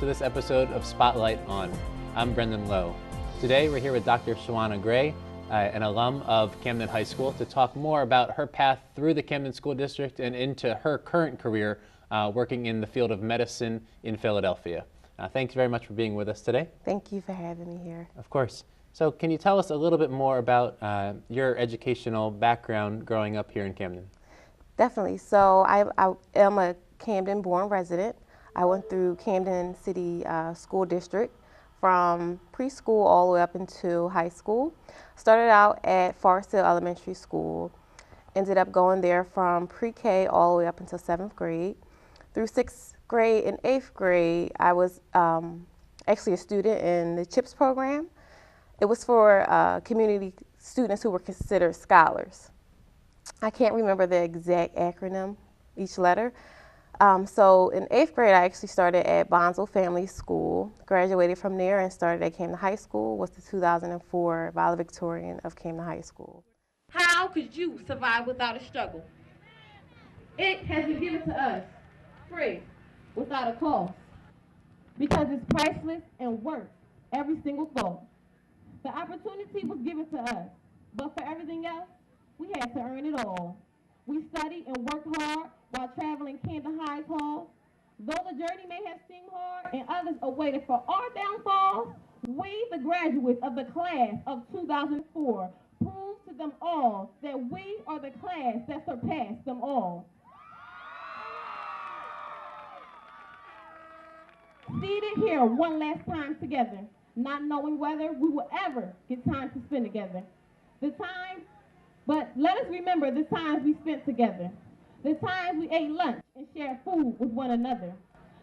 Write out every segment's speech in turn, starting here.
this episode of Spotlight On. I'm Brendan Lowe. Today we're here with Dr. Shawana Gray, an alum of Camden High School, to talk more about her path through the Camden School District and into her current career working in the field of medicine in Philadelphia. Thanks very much for being with us today. Thank you for having me here. Of course. So can you tell us a little bit more about your educational background growing up here in Camden? Definitely. So I am a Camden-born resident. I went through Camden City School District from preschool all the way up into high school. Started out at Forest Hill Elementary School. Ended up going there from pre-K all the way up until 7th grade. Through 6th grade and 8th grade, I was actually a student in the CHIPS program. It was for community students who were considered scholars. I can't remember the exact acronym, each letter. So in 8th grade, I actually started at Bonsall Family School, graduated from there and started at Camden High School, was the 2004 valedictorian of Camden High School. How could you survive without a struggle? It has been given to us free, without a cost, because it's priceless and worth every single thought. The opportunity was given to us, but for everything else, we had to earn it all. We studied and worked hard while traveling Camden High's halls. Though the journey may have seemed hard and others awaited for our downfalls, we, the graduates of the class of 2004, proved to them all that we are the class that surpassed them all. Seated here one last time together, not knowing whether we will ever get time to spend together. But let us remember the times we spent together. The times we ate lunch and shared food with one another.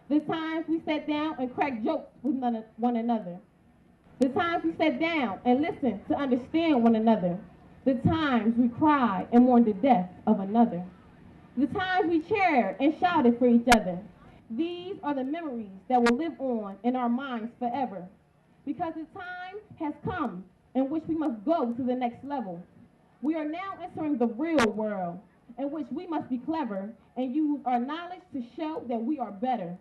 The times we sat down and cracked jokes with one another. The times we sat down and listened to understand one another. The times we cried and mourned the death of another. The times we cheered and shouted for each other. These are the memories that will live on in our minds forever. Because the time has come in which we must go to the next level. We are now entering the real world, in which we must be clever and use our knowledge to show that we are better.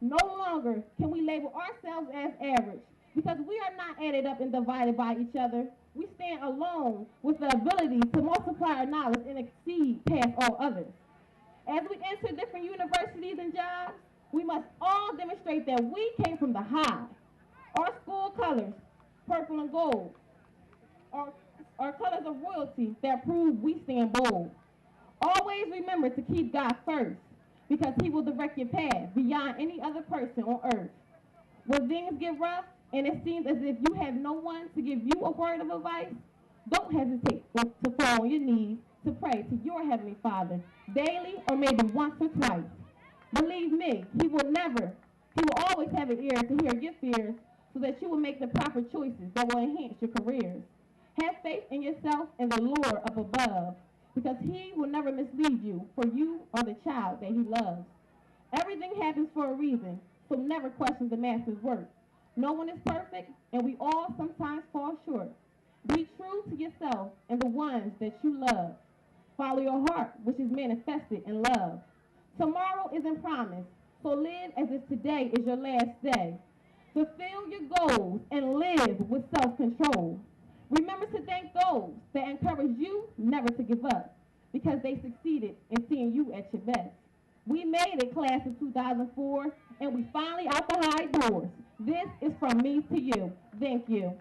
No longer can we label ourselves as average, because we are not added up and divided by each other. We stand alone with the ability to multiply our knowledge and exceed past all others. As we enter different universities and jobs, we must all demonstrate that we came from the high. Our school colors, purple and gold, are colors of royalty that prove we stand bold. Always remember to keep God first, because he will direct your path beyond any other person on earth. When things get rough and it seems as if you have no one to give you a word of advice, don't hesitate to fall on your knees to pray to your Heavenly Father daily or maybe once or twice. Believe me, he will always have an ear to hear your fears so that you will make the proper choices that will enhance your careers. Have faith in yourself and the Lord up above, because he will never mislead you, for you are the child that he loves. Everything happens for a reason, so never question the master's work. No one is perfect, and we all sometimes fall short. Be true to yourself and the ones that you love. Follow your heart, which is manifested in love. Tomorrow isn't promised, so live as if today is your last day. Fulfill your goals and live with self-control. Remember to thank those that encourage you never to give up, because they succeeded in seeing you at your best. We made it, class of 2004, and we finally out the high doors. This is from me to you. Thank you.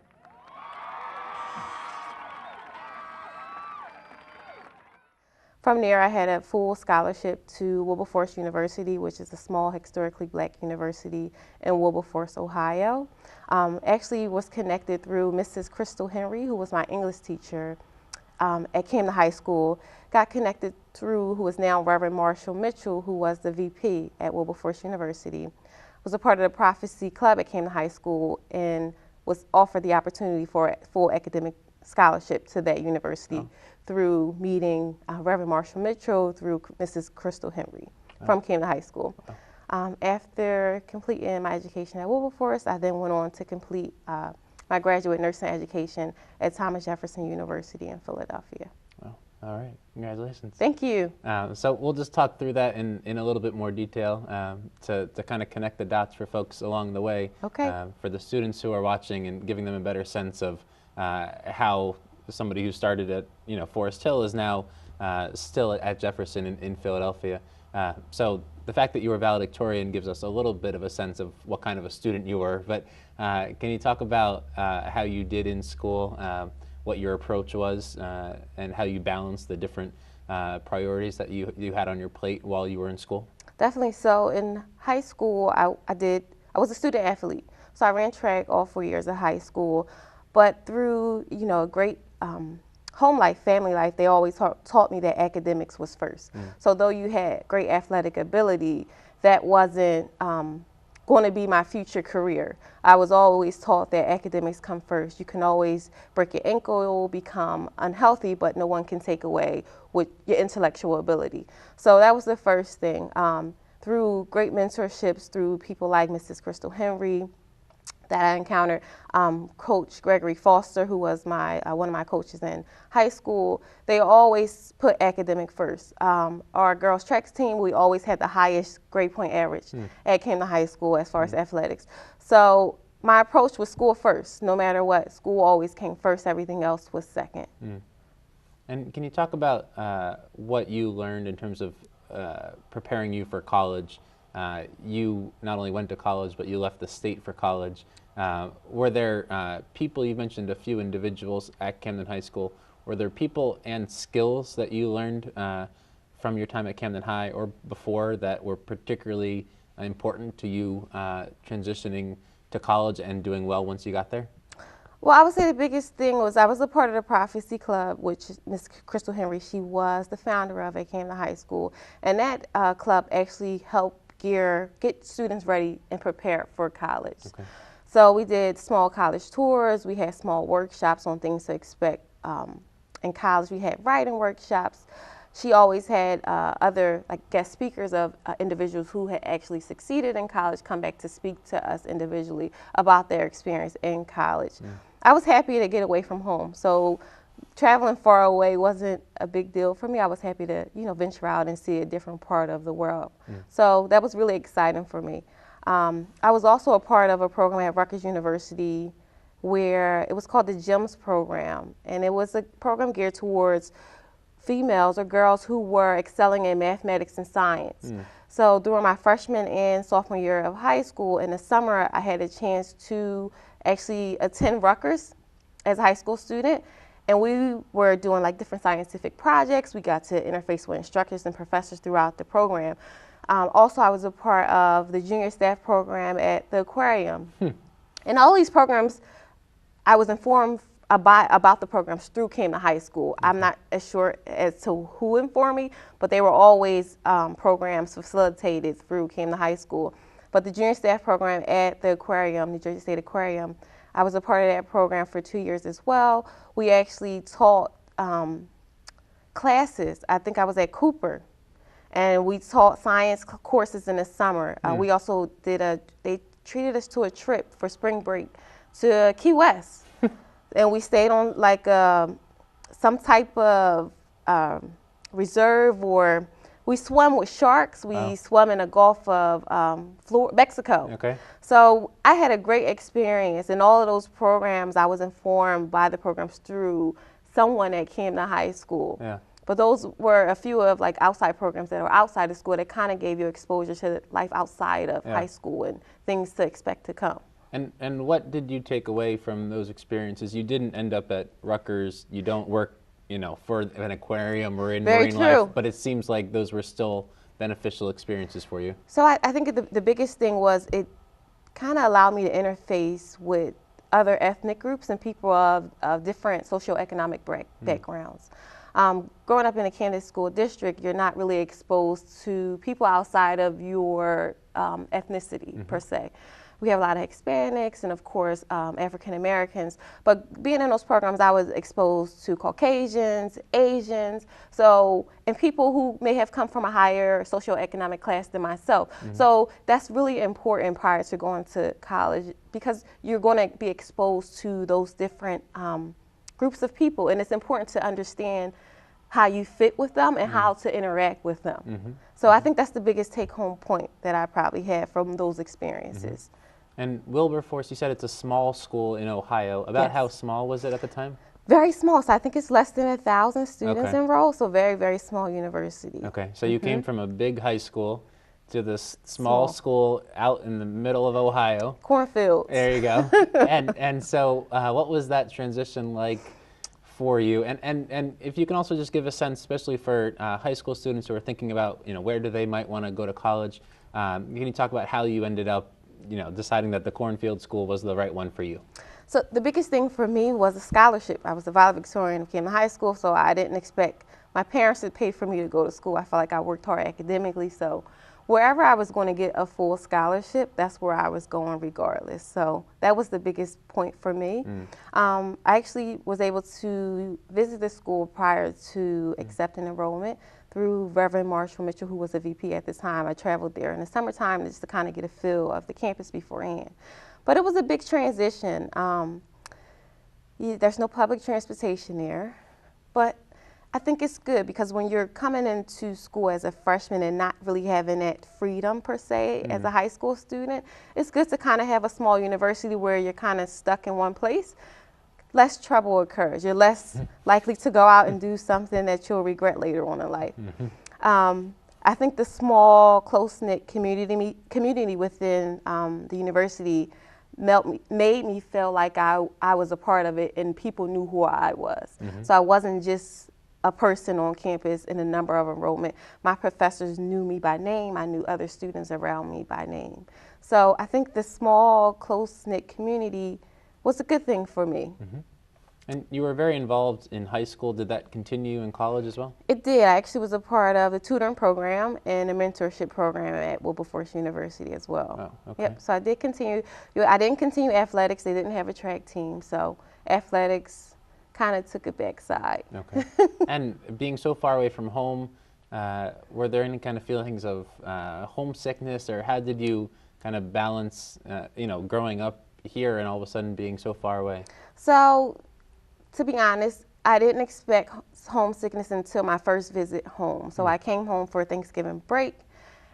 From there, I had a full scholarship to Wilberforce University, which is a small historically black university in Wilberforce, Ohio. Actually was connected through Mrs. Crystal Henry, who was my English teacher at Camden High School. Got connected through who is now Reverend Marshall Mitchell, who was the VP at Wilberforce University. Was a part of the Prophecy Club at Camden High School and was offered the opportunity for a full academic scholarship to that university through meeting Reverend Marshall Mitchell through Mrs. Crystal Henry from Camden High School. After completing my education at Wilberforce, I then went on to complete my graduate nursing education at Thomas Jefferson University in Philadelphia. Wow. All right, congratulations. Thank you. So we'll just talk through that in a little bit more detail to kind of connect the dots for folks along the way. Okay. For the students who are watching and giving them a better sense of how somebody who started at Forest Hill is now still at Jefferson in Philadelphia. So the fact that you were valedictorian gives us a little bit of a sense of what kind of a student you were. But can you talk about how you did in school? What your approach was, and how you balanced the different priorities that you had on your plate while you were in school? Definitely. So in high school, I was a student athlete. So I ran track all 4 years of high school. But through, a great home life, family life, they always taught me that academics was first. So though you had great athletic ability, that wasn't going to be my future career. I was always taught that academics come first. You can always break your ankle, become unhealthy, but no one can take away with your intellectual ability. So that was the first thing. Through great mentorships, through people like Mrs. Crystal Henry that I encountered, Coach Gregory Foster, who was one of my coaches in high school, they always put academic first. Our girls track team, we always had the highest grade point average at Camden High School as far as athletics. So my approach was school first. No matter what, school always came first. Everything else was second. And can you talk about what you learned in terms of preparing you for college? You not only went to college, but you left the state for college. Were there people, you mentioned a few individuals at Camden High School, were there people and skills that you learned from your time at Camden High or before that were particularly important to you transitioning to college and doing well once you got there? Well, I would say the biggest thing was I was a part of the Prophecy Club, which Ms. Crystal Henry, she was the founder of at Camden High School. And that club actually helped get students ready and prepared for college. Okay. So we did small college tours. We had small workshops on things to expect in college. We had writing workshops. She always had other guest speakers of individuals who had actually succeeded in college come back to speak to us individually about their experience in college. I was happy to get away from home. So traveling far away wasn't a big deal for me. I was happy to, venture out and see a different part of the world. So that was really exciting for me. I was also a part of a program at Rutgers University where it was called the GEMS program. And it was a program geared towards females or girls who were excelling in mathematics and science. So during my freshman and sophomore year of high school, in the summer, I had a chance to actually attend Rutgers as a high school student. And we were doing different scientific projects. We got to interface with instructors and professors throughout the program. Also, I was a part of the junior staff program at the aquarium. And all these programs, I was informed about the programs through Camden High School. I'm not as sure as to who informed me, but they were always programs facilitated through Camden High School. But the junior staff program at the aquarium, New Jersey State Aquarium, I was a part of that program for 2 years as well. We actually taught classes. I think I was at Cooper, and we taught science courses in the summer. We also they treated us to a trip for spring break to Key West. And we stayed on some type of reserve, or we swam with sharks. We swam in the Gulf of Mexico. Okay. So I had a great experience. In all of those programs, I was informed by the programs through someone at Camden High School. Yeah. But those were a few of outside programs that were outside of school that kind of gave you exposure to life outside of high school and things to expect to come. And what did you take away from those experiences? You didn't end up at Rutgers. You don't work, for an aquarium or in marine life, but it seems like those were still beneficial experiences for you. So I think the biggest thing was it kind of allowed me to interface with other ethnic groups and people of different socioeconomic backgrounds. Growing up in a Camden school district, you're not really exposed to people outside of your ethnicity per se. We have a lot of Hispanics and, of course, African Americans. But being in those programs, I was exposed to Caucasians, Asians, and people who may have come from a higher socioeconomic class than myself. So that's really important prior to going to college, because you're going to be exposed to those different groups of people. And it's important to understand how you fit with them and how to interact with them. So I think that's the biggest take-home point that I probably had from those experiences. And Wilberforce, you said it's a small school in Ohio. About Yes. how small was it at the time? Very small, so I think it's less than 1,000 students Okay. enrolled, so very, very small university. Okay, so you came from a big high school to this small Small. school out in the middle of Ohio. Cornfields. There you go. and so what was that transition like for you? And if you can also just give a sense, especially for high school students who are thinking about, where do they might want to go to college, can you talk about how you ended up, deciding that the Cornfield School was the right one for you? So the biggest thing for me was a scholarship. I was a valedictorian of Camden High School, so I didn't expect my parents to pay for me to go to school. I felt like I worked hard academically, so wherever I was going to get a full scholarship, that's where I was going regardless. So that was the biggest point for me. I actually was able to visit the school prior to accepting enrollment through Reverend Marshall Mitchell, who was a VP at the time. I traveled there in the summertime just to kind of get a feel of the campus beforehand. But it was a big transition. There's no public transportation there, but I think it's good because when you're coming into school as a freshman and not really having that freedom per se as a high school student, it's good to kind of have a small university where you're kind of stuck in one place. Less trouble occurs. You're less likely to go out and do something that you'll regret later on in life. I think the small, close-knit community within the university made me feel like I was a part of it and people knew who I was. So I wasn't just a person on campus in a number of enrollment. My professors knew me by name. I knew other students around me by name. So I think the small, close-knit community was a good thing for me. And you were very involved in high school. Did that continue in college as well? It did. I actually was a part of the tutoring program and a mentorship program at Wilberforce University as well. Oh, okay. Yep. So I did continue. I didn't continue athletics. They didn't have a track team, so athletics kind of took a backside. Okay. And being so far away from home, were there any kind of feelings of homesickness, or how did you kind of balance, growing up here and all of a sudden being so far away? So, to be honest, I didn't expect homesickness until my first visit home. So I came home for Thanksgiving break,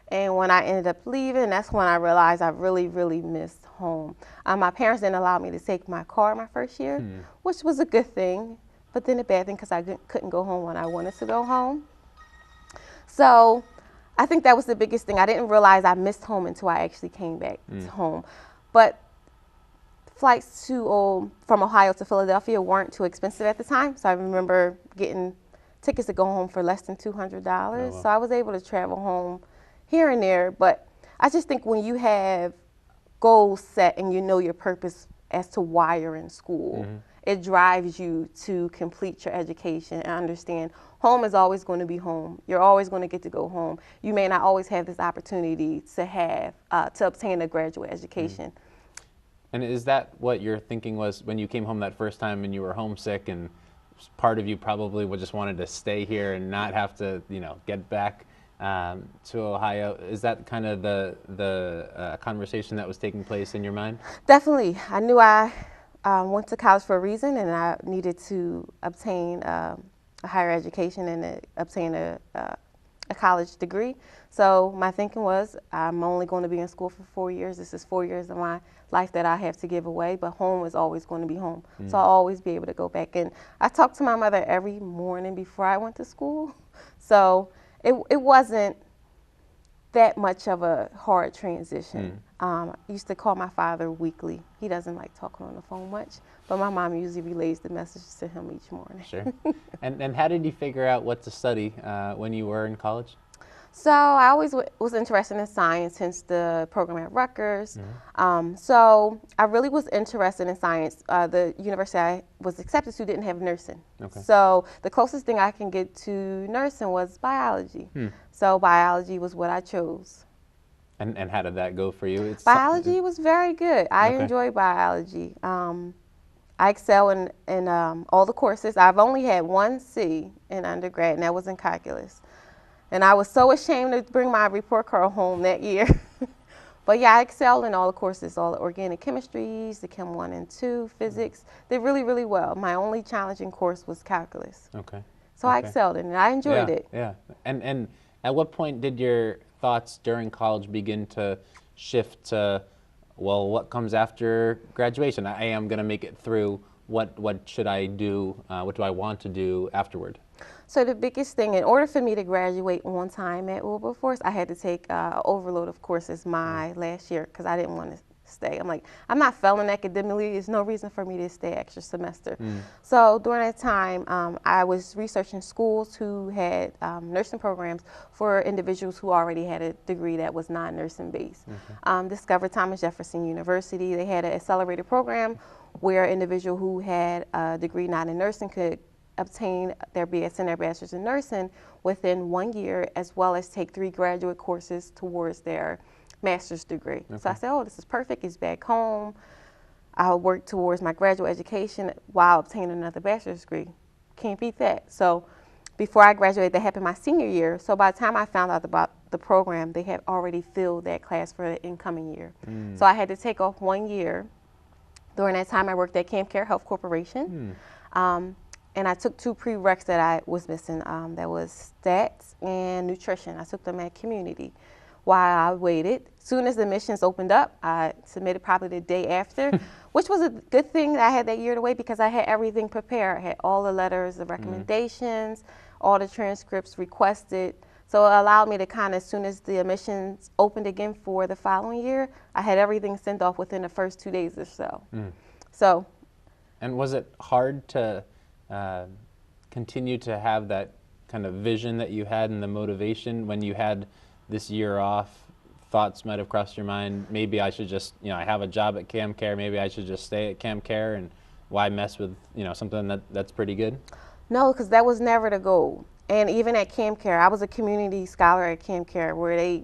and when I ended up leaving, that's when I realized I really, really missed home. My parents didn't allow me to take my car my first year, which was a good thing, but then a bad thing because I couldn't go home when I wanted to go home. So I think that was the biggest thing. I didn't realize I missed home until I actually came back to home. But flights from Ohio to Philadelphia weren't too expensive at the time, so I remember getting tickets to go home for less than $200. Oh, wow. So I was able to travel home here and there, but I just think when you have goals set and you know your purpose as to why you're in school, it drives you to complete your education and understand home is always going to be home. You're always going to get to go home. You may not always have this opportunity to obtain a graduate education. And is that what your thinking was when you came home that first time and you were homesick, and part of you probably just wanted to stay here and not have to, get back to Ohio? Is that kind of the conversation that was taking place in your mind? Definitely. I knew I went to college for a reason, and I needed to obtain a higher education and obtain a college degree. So my thinking was, I'm only going to be in school for 4 years. This is 4 years of my life that I have to give away, but home is always going to be home. So I'll always be able to go back. And I talked to my mother every morning before I went to school. So it wasn't that much of a hard transition. I used to call my father weekly. He doesn't like talking on the phone much, but my mom usually relays the message to him each morning. Sure. And how did you figure out what to study when you were in college? So I always was interested in science, hence the program at Rutgers. So I really was interested in science. The university I was accepted to didn't have nursing. Okay. So the closest thing I can get to nursing was biology. So biology was what I chose. And how did that go for you? Biology was very good. I Okay. enjoy biology. I excel in all the courses. I've only had one C in undergrad, and that was in calculus. And I was so ashamed to bring my report card home that year. But yeah, I excelled in all the courses, all the organic chemistries, the Chem 1 and 2, physics. Did really, really well. My only challenging course was calculus. Okay. So I excelled in it. I enjoyed it. Yeah. And at what point did your thoughts during college begin to shift to, well, what comes after graduation? I am going to make it through. What should I do? What do I want to do afterward? So the biggest thing, in order for me to graduate on time at Wilberforce, I had to take an overload of courses my last year because I didn't want to stay. I'm like, I'm not failing academically. There's no reason for me to stay extra semester. So during that time, I was researching schools who had nursing programs for individuals who already had a degree that was non-nursing based. Discovered Thomas Jefferson University. They had an accelerated program where an individual who had a degree not in nursing could obtain their BS and their bachelor's in nursing within 1 year, as well as take 3 graduate courses towards their master's degree. So I said, oh, this is perfect. It's back home. I'll work towards my graduate education while obtaining another bachelor's degree. Can't beat that. So before I graduated, that happened my senior year. So by the time I found out about the program, they had already filled that class for the incoming year. So I had to take off 1 year. During that time, I worked at Camp Care Health Corporation. And I took 2 prereqs that I was missing. That was stats and nutrition. I took them at community. While I waited, soon as the admissions opened up, I submitted probably the day after, which was a good thing that I had that year to wait because I had everything prepared. I had all the letters of recommendations, all the transcripts requested. So it allowed me to kind of, as soon as the admissions opened again for the following year, I had everything sent off within the first 2 days or so. And was it hard to continue to have that kind of vision that you had and the motivation when you had this year off? Thoughts might have crossed your mind, maybe I should just, I have a job at Camp Care, maybe I should just stay at Camp Care, and why mess with, something that's pretty good? No, because that was never the goal. And even at Camp Care, I was a community scholar at Camp Care where they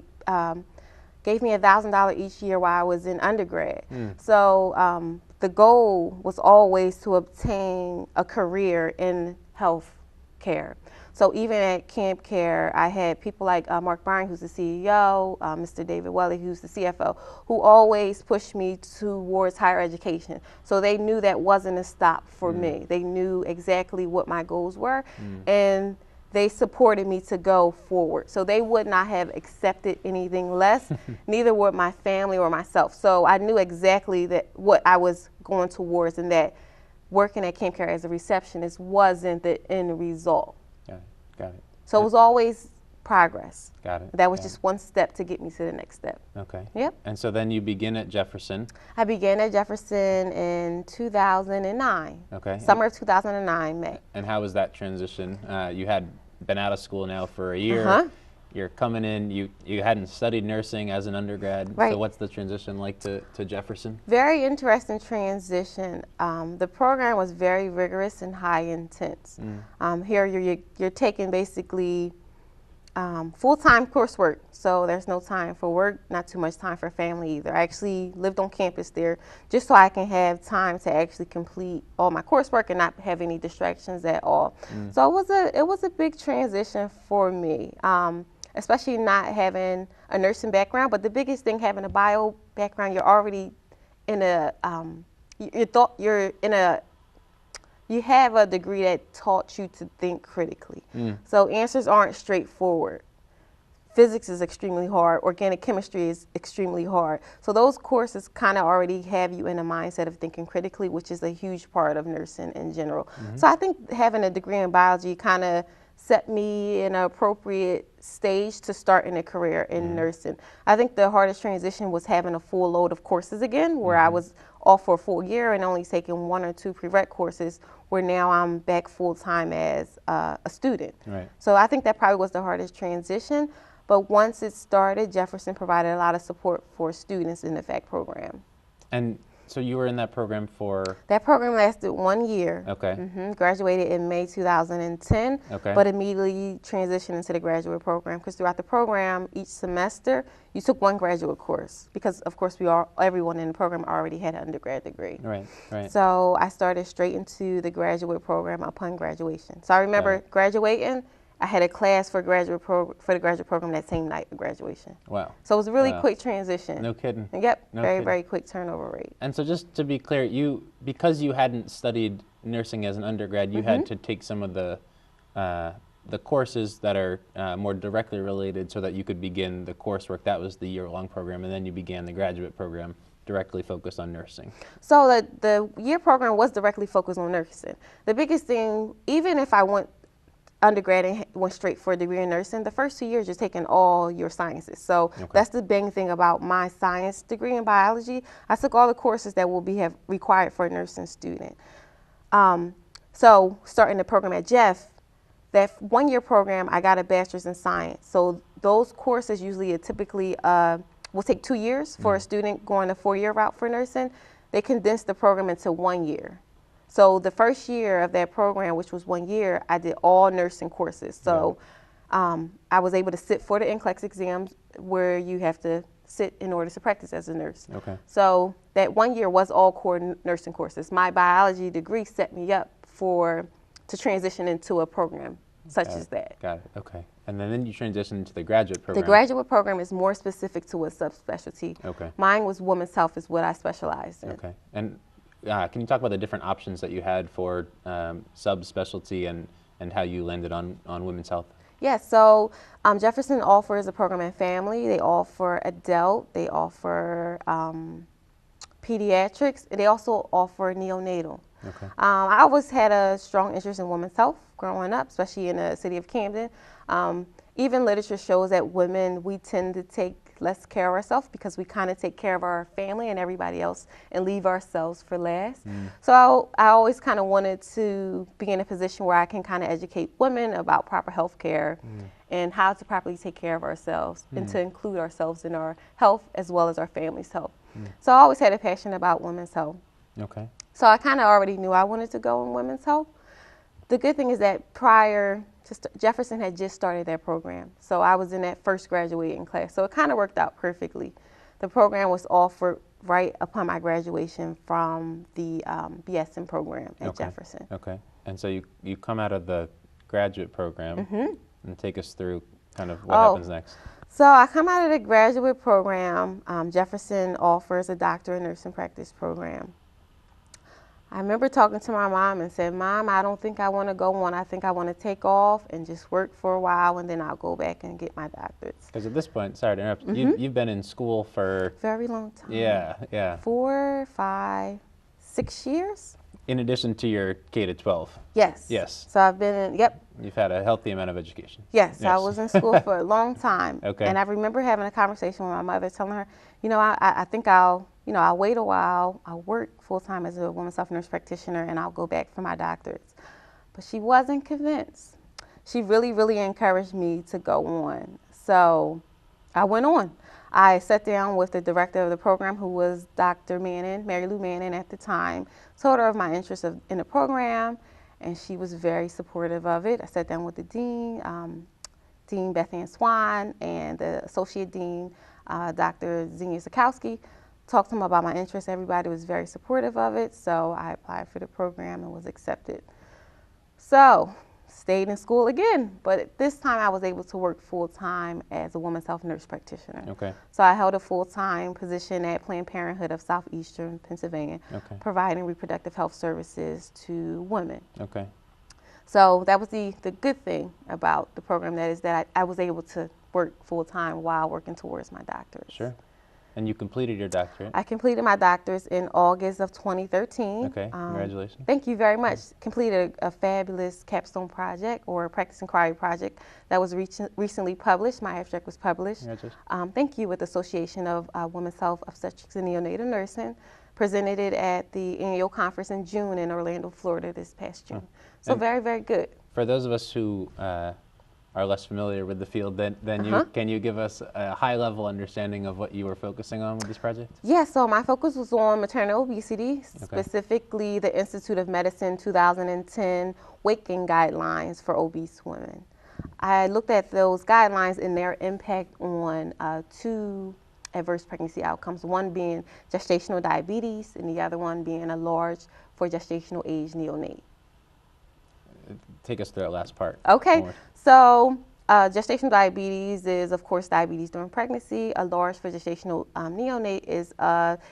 gave me $1,000 each year while I was in undergrad. So the goal was always to obtain a career in health care. So even at Camp Care, I had people like Mark Bryan, who's the CEO, Mr. David Welly, who's the CFO, who always pushed me towards higher education. So they knew that wasn't a stop for me. They knew exactly what my goals were, and they supported me to go forward. So they would not have accepted anything less, neither would my family or myself. So I knew exactly that what I was going towards, and that working at Camp Care as a receptionist wasn't the end result. Got it. So it was always progress. Got it. That was just one step to get me to the next step. Okay. Yep. And so then you begin at Jefferson. I began at Jefferson in 2009. Okay. Summer of 2009, May. And how was that transition? You had been out of school now for a year. You're coming in, you hadn't studied nursing as an undergrad. Right. So what's the transition like to Jefferson? Very interesting transition. The program was very rigorous and high intense. Here you're taking basically full-time coursework, so there's no time for work, not too much time for family either. I actually lived on campus there just so I can have time to actually complete all my coursework and not have any distractions at all. So it was a big transition for me. Especially not having a nursing background, but the biggest thing, having a bio background, you're already in a, you have a degree that taught you to think critically. So answers aren't straightforward. Physics is extremely hard. Organic chemistry is extremely hard. So those courses kind of already have you in a mindset of thinking critically, which is a huge part of nursing in general. So I think having a degree in biology kind of set me in an appropriate stage to start in a career in nursing. I think the hardest transition was having a full load of courses again, where I was off for a full year and only taking 1 or 2 prereq courses, where now I'm back full-time as a student. Right. So I think that probably was the hardest transition. But once it started, Jefferson provided a lot of support for students in the FAC program. And so you were in that program for? That program lasted 1 year. Okay. Graduated in May 2010, but immediately transitioned into the graduate program, because throughout the program, each semester, you took 1 graduate course, because of course everyone in the program already had an undergrad degree. Right. So I started straight into the graduate program upon graduation. So I remember graduating, I had a class for the graduate program that same night of graduation. Wow. So it was a really quick transition. No kidding. Yep, very quick turnover rate. And so just to be clear, because you hadn't studied nursing as an undergrad, you had to take some of the the courses that are more directly related so that you could begin the coursework. That was the year-long program, and then you began the graduate program directly focused on nursing. So the year program was directly focused on nursing. The biggest thing, even if I went undergrad and went straight for a degree in nursing, the first 2 years you're taking all your sciences. So that's the big thing about my science degree in biology. I took all the courses that will be required for a nursing student. So starting the program at Jeff, that 1 year program, I got a bachelor's in science. So those courses usually typically will take 2 years for a student going a 4-year route for nursing. They condensed the program into 1 year. So the first year of that program, which was 1 year, I did all nursing courses. So I was able to sit for the NCLEX exams where you have to sit in order to practice as a nurse. Okay. So that 1 year was all core nursing courses. My biology degree set me up to transition into a program such as that. Got it. Okay. And then you transitioned into the graduate program. The graduate program is more specific to a subspecialty. Okay. Mine was women's health is what I specialized in. Okay. And can you talk about the different options that you had for subspecialty and how you landed on women's health? Yes, so Jefferson offers a program in family. They offer adult. They offer pediatrics. And they also offer neonatal. Okay. I always had a strong interest in women's health growing up, especially in the city of Camden. Even literature shows that women, we tend to take less care of ourselves because we kind of take care of our family and everybody else and leave ourselves for last. So I always kind of wanted to be in a position where I can kind of educate women about proper health care and how to properly take care of ourselves and to include ourselves in our health as well as our family's health. So I always had a passion about women's health. Okay. So I kind of already knew I wanted to go in women's health. The good thing is that Jefferson had just started their program. So I was in that first graduating class. So it kind of worked out perfectly. The program was offered right upon my graduation from the BSN program at Jefferson. Okay. And so you come out of the graduate program and take us through kind of what happens next. So I come out of the graduate program. Jefferson offers a doctorate in nursing practice program. I remember talking to my mom and said, "Mom, I don't think I want to go on. I think I want to take off and just work for a while, and then I'll go back and get my doctorates." Because at this point, sorry to interrupt, you've been in school for... Very long time. Yeah. 4, 5, 6 years. In addition to your K-12. Yes. Yes. So I've been in, You've had a healthy amount of education. Yes, I was in school for a long time. Okay. And I remember having a conversation with my mother, telling her, I think I'll wait a while. I'll work full-time as a women's health nurse practitioner, and I'll go back for my doctorates. But she wasn't convinced. She really, really encouraged me to go on. So I went on. I sat down with the director of the program, who was Dr. Manning, Mary Lou Manning at the time, told her of my interest in the program, and she was very supportive of it. I sat down with the dean, Dean Beth Ann Swan, and the associate dean, Dr. Xenia Sikowski, talked to them about my interest. Everybody was very supportive of it, so I applied for the program and was accepted. So, stayed in school again, but this time I was able to work full-time as a women's health nurse practitioner. Okay. So I held a full-time position at Planned Parenthood of Southeastern Pennsylvania, providing reproductive health services to women. Okay. So that was the good thing about the program, that is that I was able to work full-time while working towards my doctorate. Sure. And you completed your doctorate? I completed my doctorate in August of 2013. Okay, congratulations. Thank you very much. Completed a fabulous capstone project, or practice inquiry project, that was recently published. My abstract was published. Congratulations. Thank you, with the Association of Women's Health, Obstetrics, and Neonatal Nursing. Presented it at the annual conference in June in Orlando, Florida this past June. So very, very good. For those of us who are less familiar with the field than you, can you give us a high-level understanding of what you were focusing on with this project? Yeah, so my focus was on maternal obesity, specifically the Institute of Medicine 2010 weight gain guidelines for obese women. I looked at those guidelines and their impact on 2 adverse pregnancy outcomes, one being gestational diabetes and the other one being a large for gestational age neonate. Take us through that last part. Okay, more. so Gestational diabetes is, of course, diabetes during pregnancy. A large for gestational neonate is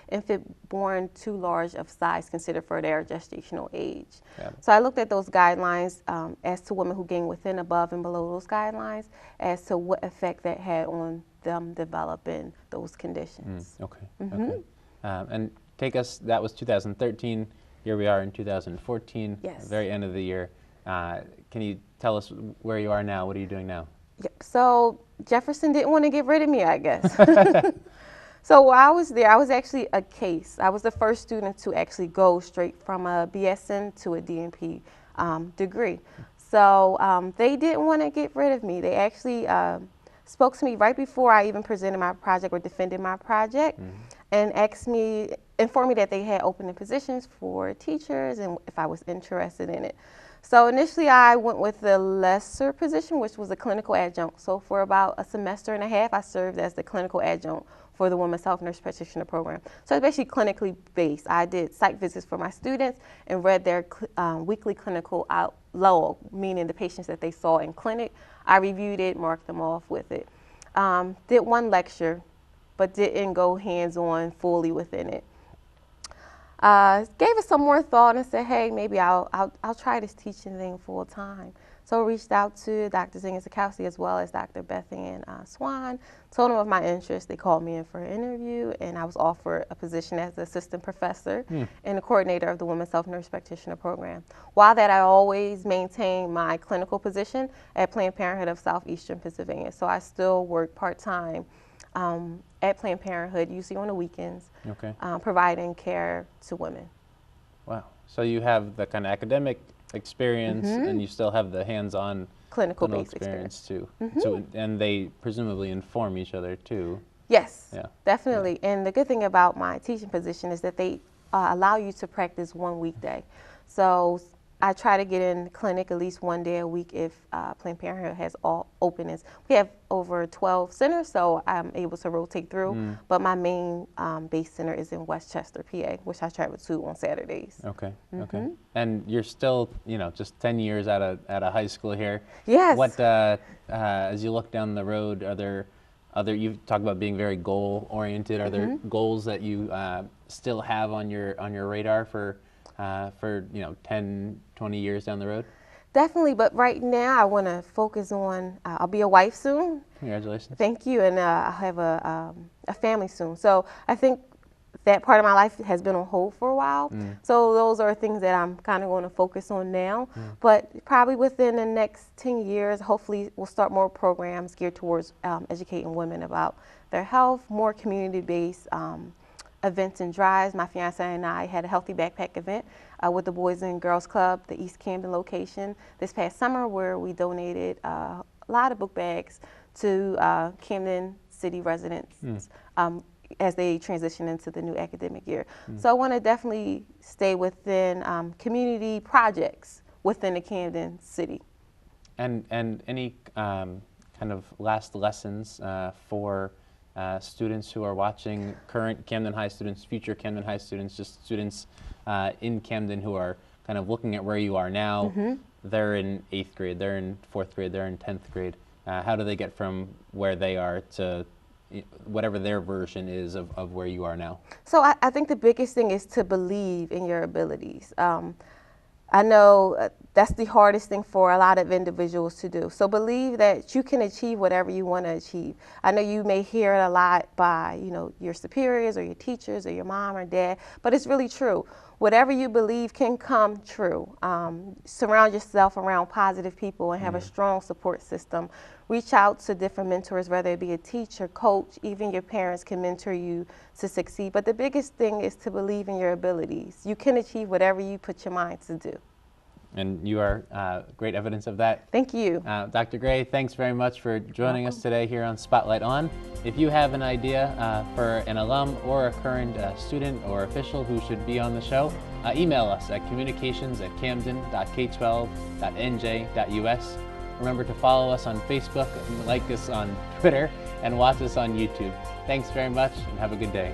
infant born too large of size considered for their gestational age. So I looked at those guidelines as to women who gain within, above, and below those guidelines as to what effect that had on them developing those conditions. Okay. And take us, that was 2013. Here we are in 2014, Yes. very end of the year. Can you tell us where you are now? What are you doing now? Yeah, so Jefferson didn't want to get rid of me, I guess. So while I was there, I was actually a case. I was the first student to actually go straight from a BSN to a DNP degree. So they didn't want to get rid of me. They actually spoke to me right before I even presented my project or defended my project, and informed me that they had opening positions for teachers and if I was interested in it. So initially I went with the lesser position, which was a clinical adjunct. So for about a semester and a half, I served as the clinical adjunct for the Women's Health Nurse Practitioner Program. So it's basically clinically based. I did site visits for my students and read their weekly clinical log, meaning the patients that they saw in clinic. I reviewed it, marked them off with it. Did one lecture, but didn't go hands-on fully within it. Gave it some more thought and said, hey, maybe I'll try this teaching thing full time. So reached out to Dr. Zingis-Zakowski as well as Dr. Bethann Swan, told them of my interest. They called me in for an interview, and I was offered a position as the assistant professor and the coordinator of the Women's Health Nurse Practitioner Program. While that, I always maintained my clinical position at Planned Parenthood of Southeastern Pennsylvania. So I still work part-time at Planned Parenthood, usually on the weekends, providing care to women. Wow. So you have the kind of academic experience and you still have the hands-on clinical experience too. So, and they presumably inform each other too. Yes, definitely. And the good thing about my teaching position is that they allow you to practice one weekday. So I try to get in clinic at least one day a week if Planned Parenthood has all openings. We have over 12 centers, so I'm able to rotate through, but my main base center is in Westchester, PA, which I travel to on Saturdays. Okay, okay. And you're still, you know, just 10 years out of high school here. Yes. What, as you look down the road, are there you talk about being very goal-oriented, are there goals that you still have on your radar for you know, 10, 20 years down the road? Definitely, but right now I want to focus on, I'll be a wife soon. Congratulations. Thank you, and I'll have a family soon. So I think that part of my life has been on hold for a while. So those are things that I'm kind of going to focus on now. But probably within the next 10 years, hopefully we'll start more programs geared towards educating women about their health, more community-based events and drives. My fiance and I had a healthy backpack event with the Boys and Girls Club, the East Camden location, this past summer, where we donated a lot of book bags to Camden City residents as they transition into the new academic year. So I want to definitely stay within community projects within the Camden City. And any kind of last lessons for students who are watching, current Camden High students, future Camden High students, just students in Camden who are kind of looking at where you are now. They're in 8th grade, they're in 4th grade, they're in 10th grade. How do they get from where they are to whatever their version is of where you are now? So I think the biggest thing is to believe in your abilities. I know that's the hardest thing for a lot of individuals to do. So believe that you can achieve whatever you want to achieve. I know you may hear it a lot by, you know, your superiors or your teachers or your mom or dad, but it's really true. Whatever you believe can come true. Surround yourself around positive people and have a strong support system. Reach out to different mentors, whether it be a teacher, coach, even your parents can mentor you to succeed. But the biggest thing is to believe in your abilities. You can achieve whatever you put your mind to do. And you are great evidence of that. Thank you. Dr. Gray, thanks very much for joining us today here on Spotlight On. If you have an idea for an alum or a current student or official who should be on the show, email us at communications@camden.k12.nj.us. Remember to follow us on Facebook, like us on Twitter, and watch us on YouTube. Thanks very much and have a good day.